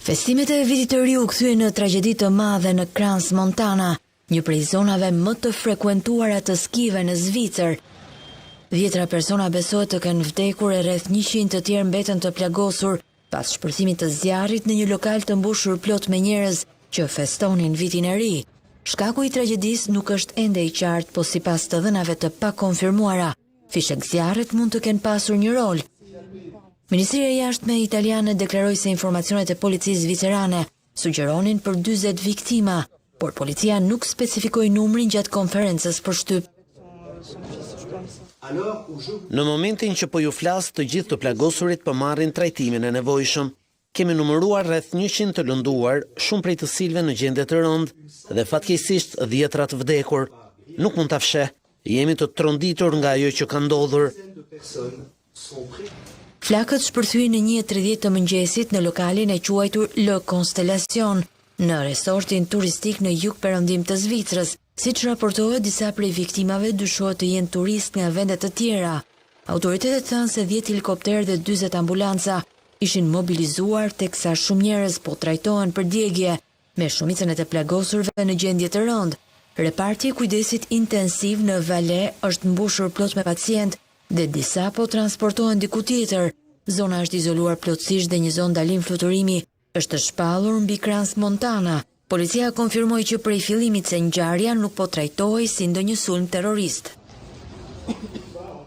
Festimet e vitit të ri u kthyen në tragjedi të madhe në Crans Montana, një prej zonave më të frekuentuara të skive në Zvicër. 10 persona besohet të kenë vdekur e rreth 100 të tjerë mbeten të plagosur pas shpërthimit të zjarrit në një lokal të mbushur plot me njerëz që festonin vitin e ri. Shkaku i tragjedisë nuk është ende i qartë, po sipas të dhënave të pakonfirmuara, fishek zjarrit mund të kenë pasur një rol. Ministria e Jashtme italiane deklaroi se informacionet e policisë zvicerane sugjeronin për 40 viktima, por policia nuk specifikoi numrin gjatë konferencës për shtyp. Në momentin që po ju flas, të gjithë të plagosurit po marrin trajtimin e nevojshëm. Kemi numëruar rreth 100 të lënduar, shumë prej të cilëve në gjendje të rëndë dhe fatkeqësisht 10 të vdekur. Nuk mund ta fsheh. Jemi të tronditur nga ajo që ka ndodhur. Flakët shpërthyen në 1:30 të mëngjesit në lokalin e quajtur Le Constellation, në resortin turistik në jug-perëndim të Zvicrës. Siç raportohet, disa prej viktimave dyshohet të jenë turistë nga vende të tjera. Autoritetet thanë se 10 helikopterë dhe 40 ambulanca ishin mobilizuar, teksa shumë njerëz po trajtohen për djegje, me shumicën e të plagosurve në gjendje të rëndë. Reparti i kujdesit intensiv në Valais është mbushur plot me pacient dhe disa po transportohen diku tjetër. Zona është izoluar plotësisht dhe një zonë ndalim fluturimi është shpallur mbi Crans Montana. Policia konfirmoi që prej fillimit se ngjarja nuk po trajtohej si ndonjë sulm terrorist.